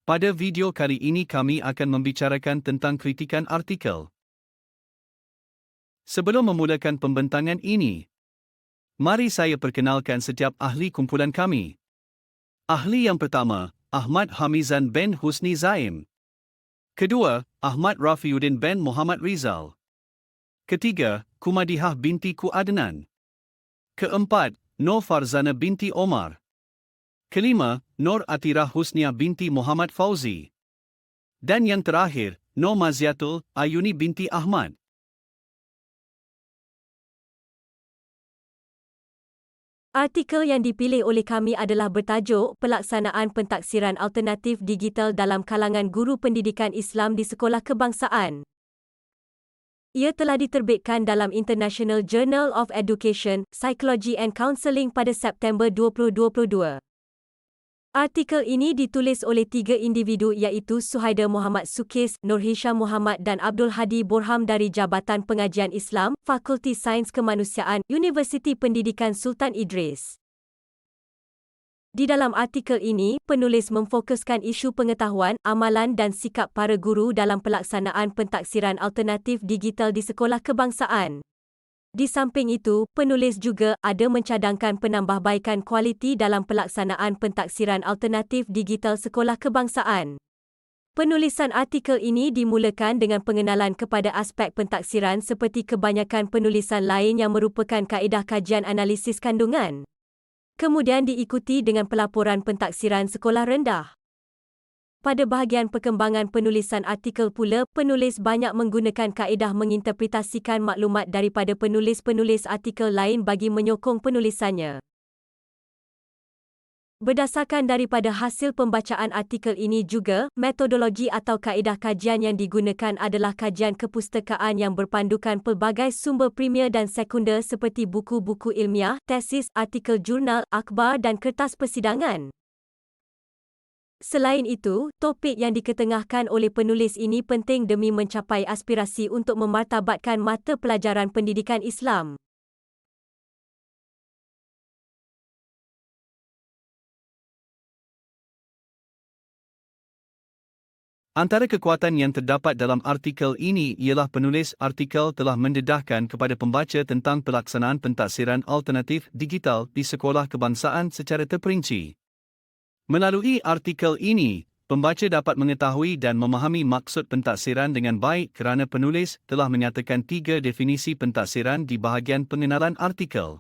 Pada video kali ini kami akan membicarakan tentang kritikan artikel. Sebelum memulakan pembentangan ini, mari saya perkenalkan setiap ahli kumpulan kami. Ahli yang pertama, Ahmad Hamizan bin Husni Zaim. Kedua, Ahmad Rafiuddin bin Muhammad Rizal. Ketiga, Kumadihah binti Ku Adnan. Keempat, Nur Farzana binti Omar. Kelima, Nur Atirah Husnia binti Muhammad Fauzi. Dan yang terakhir, Nur Maziatul Ayuni binti Ahmad. Artikel yang dipilih oleh kami adalah bertajuk Pelaksanaan Pentaksiran Alternatif Digital dalam Kalangan Guru Pendidikan Islam di Sekolah Kebangsaan. Ia telah diterbitkan dalam International Journal of Education, Psychology and Counselling pada September 2022. Artikel ini ditulis oleh 3 individu iaitu Suhaida Muhammad Sukis, Nur Hisham Muhammad dan Abdul Hadi Borham dari Jabatan Pengajian Islam, Fakulti Sains Kemanusiaan, Universiti Pendidikan Sultan Idris. Di dalam artikel ini, penulis memfokuskan isu pengetahuan, amalan dan sikap para guru dalam pelaksanaan pentaksiran alternatif digital di sekolah kebangsaan. Di samping itu, penulis juga ada mencadangkan penambahbaikan kualiti dalam pelaksanaan pentaksiran alternatif digital sekolah kebangsaan. Penulisan artikel ini dimulakan dengan pengenalan kepada aspek pentaksiran seperti kebanyakan penulisan lain yang merupakan kaedah kajian analisis kandungan. Kemudian diikuti dengan pelaporan pentaksiran sekolah rendah. Pada bahagian perkembangan penulisan artikel pula, penulis banyak menggunakan kaedah menginterpretasikan maklumat daripada penulis-penulis artikel lain bagi menyokong penulisannya. Berdasarkan daripada hasil pembacaan artikel ini juga, metodologi atau kaedah kajian yang digunakan adalah kajian kepustakaan yang berpandukan pelbagai sumber premier dan sekunder seperti buku-buku ilmiah, tesis, artikel jurnal, akhbar dan kertas persidangan. Selain itu, topik yang diketengahkan oleh penulis ini penting demi mencapai aspirasi untuk memartabatkan mata pelajaran pendidikan Islam. Antara kekuatan yang terdapat dalam artikel ini ialah penulis artikel telah mendedahkan kepada pembaca tentang pelaksanaan pentaksiran alternatif digital di sekolah kebangsaan secara terperinci. Melalui artikel ini, pembaca dapat mengetahui dan memahami maksud pentaksiran dengan baik kerana penulis telah menyatakan 3 definisi pentaksiran di bahagian pengenalan artikel.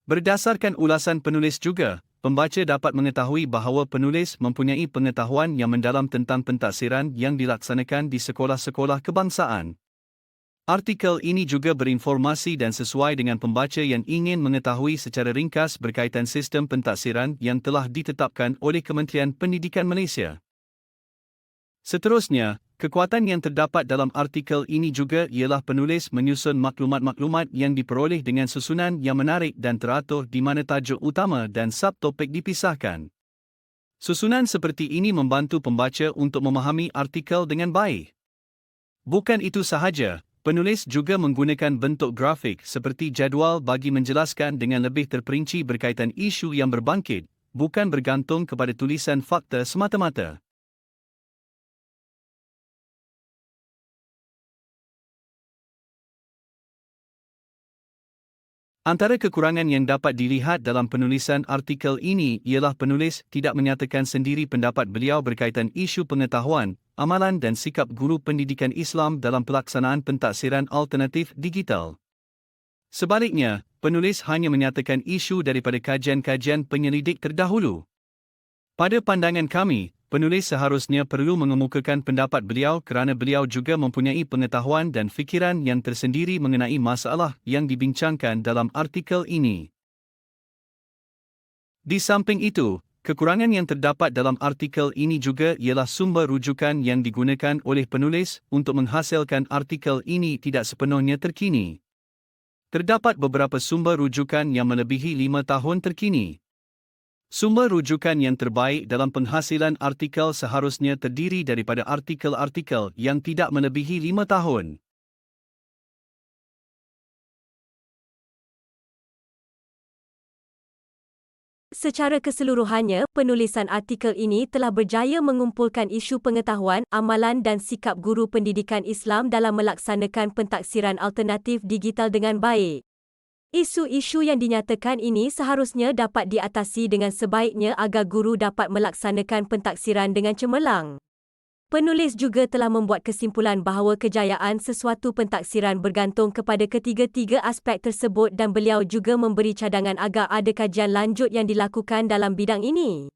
Berdasarkan ulasan penulis juga, pembaca dapat mengetahui bahawa penulis mempunyai pengetahuan yang mendalam tentang pentaksiran yang dilaksanakan di sekolah-sekolah kebangsaan. Artikel ini juga berinformasi dan sesuai dengan pembaca yang ingin mengetahui secara ringkas berkaitan sistem pentaksiran yang telah ditetapkan oleh Kementerian Pendidikan Malaysia. Seterusnya, kekuatan yang terdapat dalam artikel ini juga ialah penulis menyusun maklumat-maklumat yang diperoleh dengan susunan yang menarik dan teratur di mana tajuk utama dan subtopik dipisahkan. Susunan seperti ini membantu pembaca untuk memahami artikel dengan baik. Bukan itu sahaja, penulis juga menggunakan bentuk grafik seperti jadual bagi menjelaskan dengan lebih terperinci berkaitan isu yang berbangkit, bukan bergantung kepada tulisan fakta semata-mata. Antara kekurangan yang dapat dilihat dalam penulisan artikel ini ialah penulis tidak menyatakan sendiri pendapat beliau berkaitan isu pengetahuan, amalan dan sikap guru pendidikan Islam dalam pelaksanaan pentaksiran alternatif digital. Sebaliknya, penulis hanya menyatakan isu daripada kajian-kajian penyelidik terdahulu. Pada pandangan kami, penulis seharusnya perlu mengemukakan pendapat beliau kerana beliau juga mempunyai pengetahuan dan fikiran yang tersendiri mengenai masalah yang dibincangkan dalam artikel ini. Di samping itu, kekurangan yang terdapat dalam artikel ini juga ialah sumber rujukan yang digunakan oleh penulis untuk menghasilkan artikel ini tidak sepenuhnya terkini. Terdapat beberapa sumber rujukan yang melebihi 5 tahun terkini. Sumber rujukan yang terbaik dalam penghasilan artikel seharusnya terdiri daripada artikel-artikel yang tidak melebihi 5 tahun. Secara keseluruhannya, penulisan artikel ini telah berjaya mengumpulkan isu pengetahuan, amalan dan sikap guru pendidikan Islam dalam melaksanakan pentaksiran alternatif digital dengan baik. Isu-isu yang dinyatakan ini seharusnya dapat diatasi dengan sebaiknya agar guru dapat melaksanakan pentaksiran dengan cemerlang. Penulis juga telah membuat kesimpulan bahawa kejayaan sesuatu pentaksiran bergantung kepada ketiga-tiga aspek tersebut dan beliau juga memberi cadangan agar ada kajian lanjut yang dilakukan dalam bidang ini.